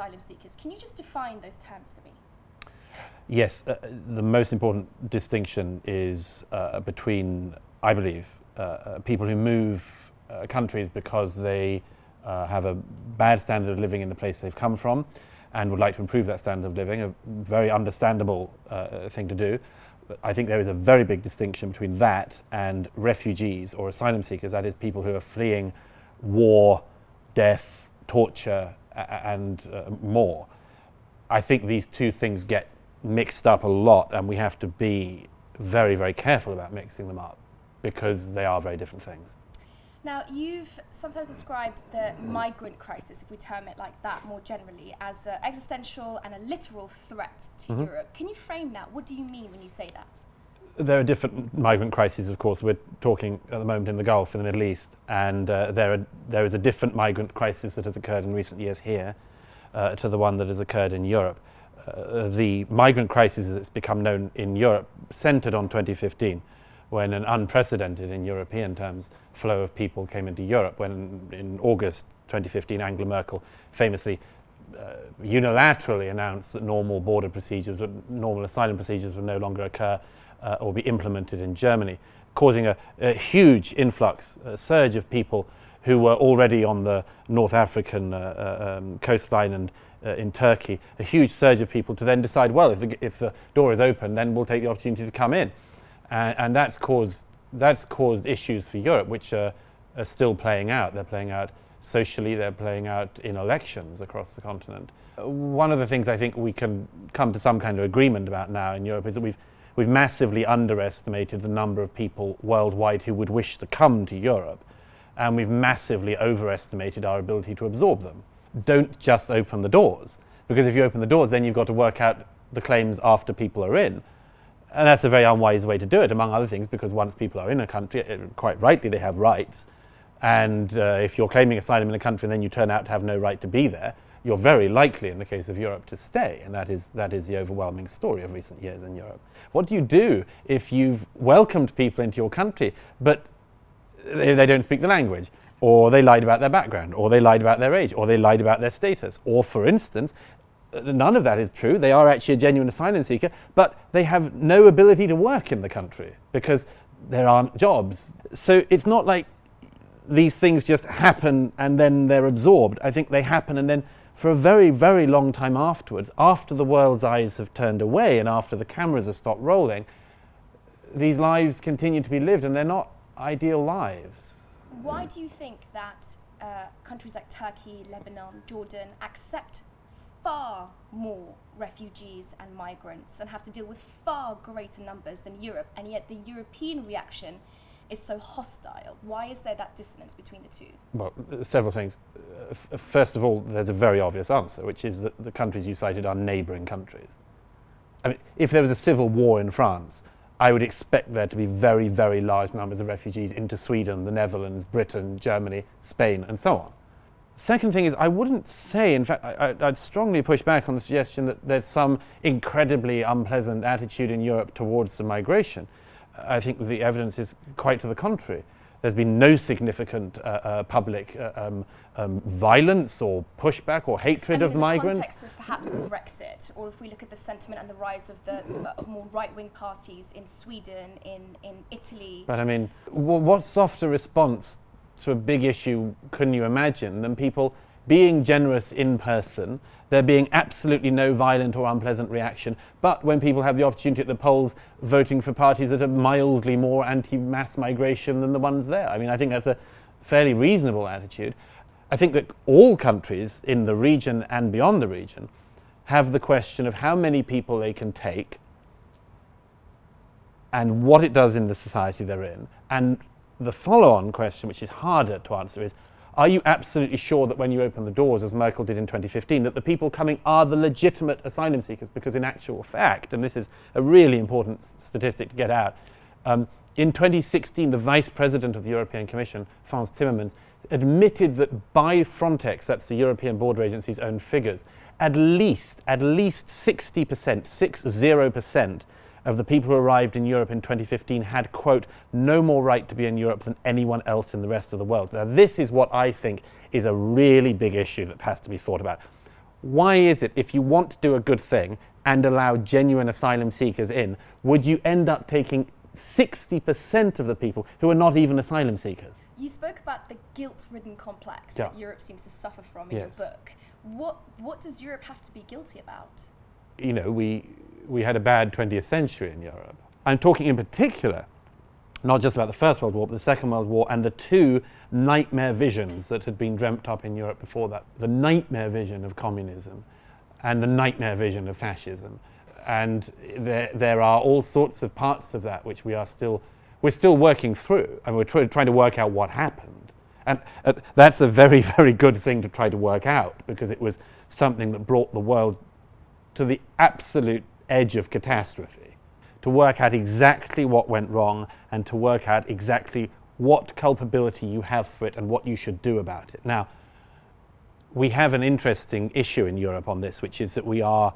asylum seekers. Can you just define those terms for me? Yes, the most important distinction is between, I believe, people who move countries because they have a bad standard of living in the place they've come from and would like to improve that standard of living, a very understandable thing to do. But I think there is a very big distinction between that and refugees or asylum seekers, that is people who are fleeing war, death, torture and more. I think these two things get mixed up a lot, and we have to be very, very careful about mixing them up because they are very different things. Now, you've sometimes described the migrant crisis, if we term it like that more generally, as an existential and a literal threat to Europe. Can you frame that? What do you mean when you say that? There are different migrant crises, of course. We're talking at the moment in the Gulf, in the Middle East, and there is a different migrant crisis that has occurred in recent years here to the one that has occurred in Europe. The migrant crisis, as it's become known in Europe, centered on 2015, when an unprecedented, in European terms, flow of people came into Europe, when in August 2015 Angela Merkel famously unilaterally announced that normal border procedures, normal asylum procedures would no longer occur or be implemented in Germany, causing a huge influx, a surge of people who were already on the North African coastline and in Turkey, a huge surge of people to then decide, well, if the door is open, then we'll take the opportunity to come in. And that's caused issues for Europe, which are still playing out. They're playing out socially, they're playing out in elections across the continent. One of the things I think we can come to some kind of agreement about now in Europe is that we've massively underestimated the number of people worldwide who would wish to come to Europe, and we've massively overestimated our ability to absorb them. Don't just open the doors, because if you open the doors, then you've got to work out the claims after people are in. And that's a very unwise way to do it, among other things, because once people are in a country, quite rightly they have rights. And if you're claiming asylum in a country and then you turn out to have no right to be there, you're very likely, in the case of Europe, to stay. And that is the overwhelming story of recent years in Europe. What do you do if you've welcomed people into your country, but they don't speak the language, or they lied about their background, or they lied about their age, or they lied about their status, or, for instance, none of that is true. They are actually a genuine asylum seeker, but they have no ability to work in the country because there aren't jobs. So it's not like these things just happen and then they're absorbed. I think they happen, and then for a very, very long time afterwards, after the world's eyes have turned away and after the cameras have stopped rolling, these lives continue to be lived, and they're not ideal lives. Why do you think that countries like Turkey, Lebanon, Jordan accept far more refugees and migrants and have to deal with far greater numbers than Europe, and yet the European reaction is so hostile? Why is there that dissonance between the two? Well, several things. First of all, there's a very obvious answer, which is that the countries you cited are neighbouring countries. I mean, if there was a civil war in France, I would expect there to be very, very large numbers of refugees into Sweden, the Netherlands, Britain, Germany, Spain, and so on. Second thing is, I wouldn't say, in fact, I'd strongly push back on the suggestion that there's some incredibly unpleasant attitude in Europe towards the migration. I think the evidence is quite to the contrary. There's been no significant public violence or pushback or hatred of migrants. In the context of perhaps Brexit, or if we look at the sentiment and the rise of more right-wing parties in Sweden, in Italy. But I mean, what softer response to a big issue couldn't you imagine than people being generous in person, there being absolutely no violent or unpleasant reaction, but when people have the opportunity at the polls, voting for parties that are mildly more anti-mass migration than the ones there? I mean, I think that's a fairly reasonable attitude. I think that all countries in the region and beyond the region have the question of how many people they can take and what it does in the society they're in. And the follow-on question, which is harder to answer, is, are you absolutely sure that when you open the doors, as Merkel did in 2015, that the people coming are the legitimate asylum seekers? Because in actual fact, and this is a really important statistic to get out, in 2016, the Vice President of the European Commission, Frans Timmermans, admitted that by Frontex, that's the European Border Agency's own figures, at least 60%, 60% of the people who arrived in Europe in 2015 had, quote, no more right to be in Europe than anyone else in the rest of the world. Now, this is what I think is a really big issue that has to be thought about. why is it, if you want to do a good thing and allow genuine asylum seekers in, would you end up taking 60% of the people who are not even asylum seekers? You spoke about the guilt-ridden complex that Europe seems to suffer from in your book. What does Europe have to be guilty about? You know, we had a bad 20th century in Europe. I'm talking in particular not just about the First World War, but the Second World War and the two nightmare visions that had been dreamt up in Europe before that. The nightmare vision of communism and the nightmare vision of fascism. And there are all sorts of parts of that which we're still working through, and we're trying to work out what happened. And that's a very, very good thing to try to work out, because it was something that brought the world to the absolute edge of catastrophe. To work out exactly what went wrong and to work out exactly what culpability you have for it and what you should do about it. Now, we have an interesting issue in Europe on this, which is that we are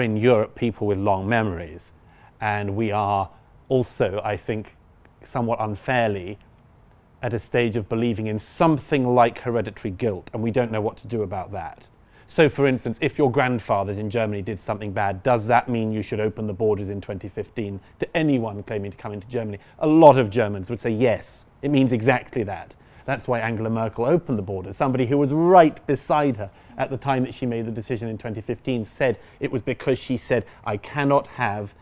in Europe people with long memories, and we are also, I think, somewhat unfairly at a stage of believing in something like hereditary guilt, and we don't know what to do about that. So, for instance, if your grandfathers in Germany did something bad, does that mean you should open the borders in 2015 to anyone claiming to come into Germany? A lot of Germans would say yes, it means exactly that. That's why Angela Merkel opened the borders. Somebody who was right beside her at the time that she made the decision in 2015 said it was because she said, I cannot have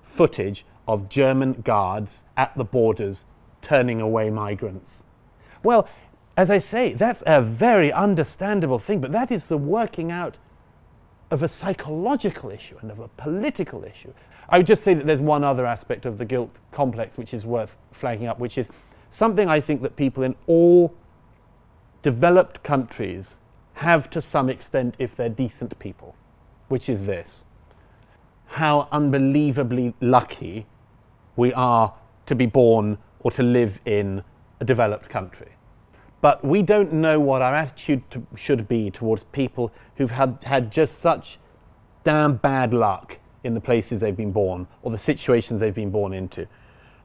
footage of German guards at the borders turning away migrants. Well, as I say, that's a very understandable thing, but that is the working out of a psychological issue and of a political issue. I would just say that there's one other aspect of the guilt complex which is worth flagging up, which is something I think that people in all developed countries have to some extent if they're decent people, which is this: how unbelievably lucky we are to be born or to live in a developed country. But we don't know what our attitude should be towards people who've had just such damn bad luck in the places they've been born or the situations they've been born into.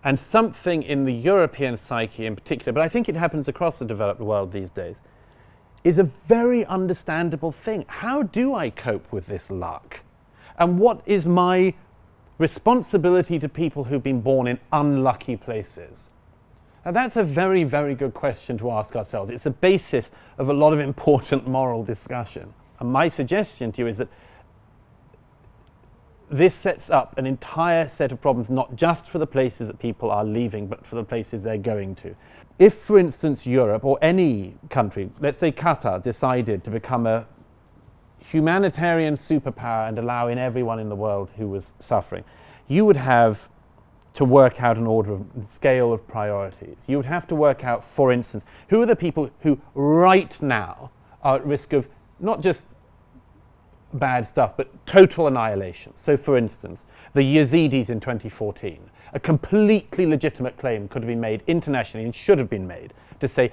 And something in the European psyche in particular, but I think it happens across the developed world these days, is a very understandable thing. How do I cope with this luck? And what is my responsibility to people who've been born in unlucky places? Now that's a very, very good question to ask ourselves. It's a basis of a lot of important moral discussion. And my suggestion to you is that this sets up an entire set of problems, not just for the places that people are leaving, but for the places they're going to. If, for instance, Europe or any country, let's say Qatar, decided to become a humanitarian superpower and allow in everyone in the world who was suffering, you would have to work out an order of scale of priorities. You would have to work out, for instance, who are the people who right now are at risk of not just bad stuff, but total annihilation. So, for instance, the Yazidis in 2014, a completely legitimate claim could have been made internationally and should have been made to say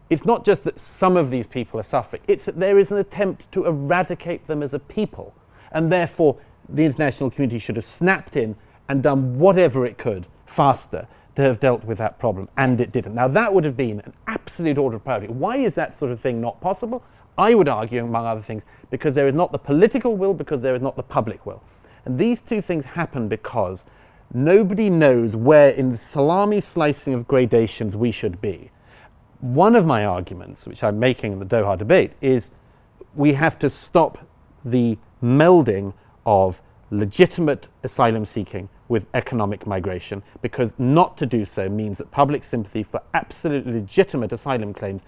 it's not just that some of these people are suffering, it's that there is an attempt to eradicate them as a people, and therefore the international community should have snapped in and done whatever it could faster to have dealt with that problem, and it didn't. Now that would have been an absolute order of priority. Why is that sort of thing not possible? I would argue, among other things, because there is not the political will, because there is not the public will. And these two things happen because nobody knows where in the salami slicing of gradations we should be. One of my arguments, which I'm making in the Doha debate, is we have to stop the melding of legitimate asylum seeking with economic migration, because not to do so means that public sympathy for absolutely legitimate asylum claims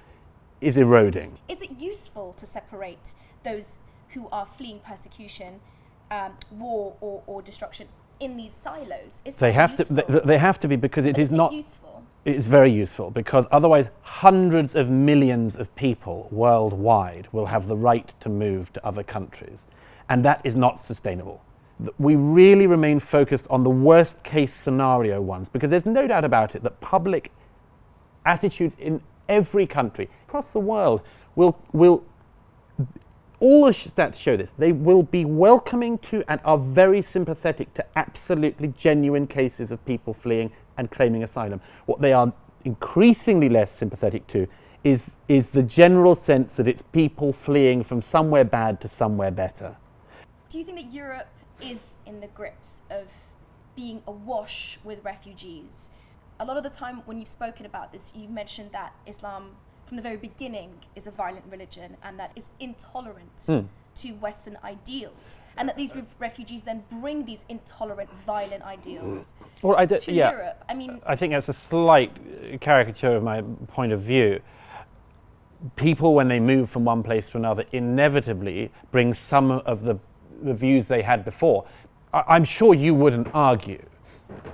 is eroding. Is it useful to separate those who are fleeing persecution, war or destruction in these silos? They have to be, because it is not useful. It's very useful, because otherwise hundreds of millions of people worldwide will have the right to move to other countries, and that is not sustainable. We really remain focused on the worst case scenario ones, because there's no doubt about it that public attitudes in every country across the world will all the stats show this. They will be welcoming to and are very sympathetic to absolutely genuine cases of people fleeing and claiming asylum. What they are increasingly less sympathetic to is the general sense that it's people fleeing from somewhere bad to somewhere better. Do you think that Europe is in the grips of being awash with refugees? A lot of the time when you've spoken about this, you've mentioned that Islam from the very beginning is a violent religion and that it's intolerant to Western ideals, and that these refugees then bring these intolerant, violent ideals to Europe. I mean, I think that's a slight caricature of my point of view. People, when they move from one place to another, inevitably bring some of the views they had before. I'm sure you wouldn't argue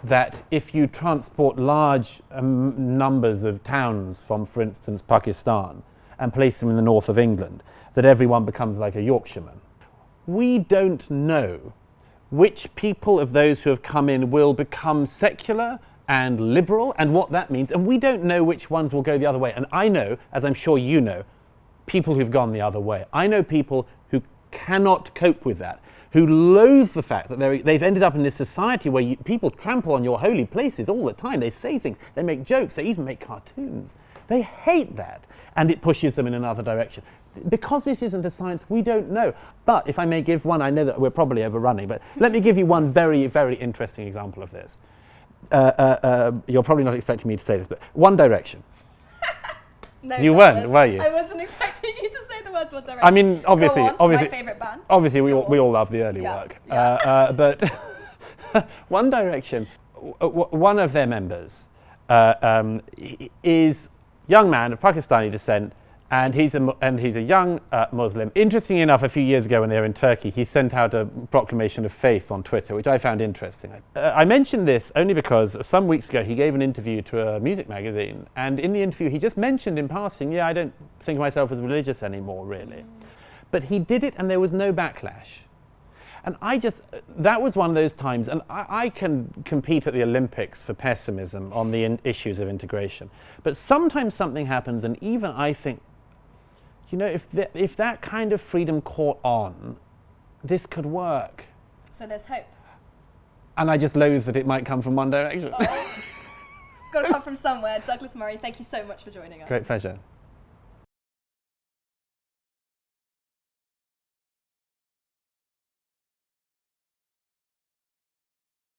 that if you transport large numbers of towns from, for instance, Pakistan and place them in the north of England, that everyone becomes like a Yorkshireman. We don't know which people of those who have come in will become secular and liberal and what that means, and we don't know which ones will go the other way. And I know, as I'm sure you know, people who've gone the other way. I know people who cannot cope with that, who loathe the fact that they've ended up in this society where people trample on your holy places all the time. They say things, they make jokes, they even make cartoons. They hate that, and it pushes them in another direction. Because this isn't a science, we don't know. But if I may give one, I know that we're probably overrunning, but let me give you one very, very interesting example of this. You're probably not expecting me to say this, but One Direction. No, you weren't, were you? I wasn't expecting you to say the words One Direction. I mean, obviously, my favourite band. Obviously, we all love the early work. Yeah. But One Direction, one of their members is a young man of Pakistani descent, and he's a young Muslim. Interestingly enough, a few years ago when they were in Turkey, he sent out a proclamation of faith on Twitter, which I found interesting. I mentioned this only because some weeks ago he gave an interview to a music magazine, and in the interview he just mentioned in passing, I don't think of myself as religious anymore, really. But he did it and there was no backlash. And that was one of those times, and I can compete at the Olympics for pessimism on the issues of integration. But sometimes something happens, and even I think, if that kind of freedom caught on, this could work. So there's hope. And I just loathe that it might come from One Direction. It's got to come from somewhere. Douglas Murray, thank you so much for joining us. Great pleasure.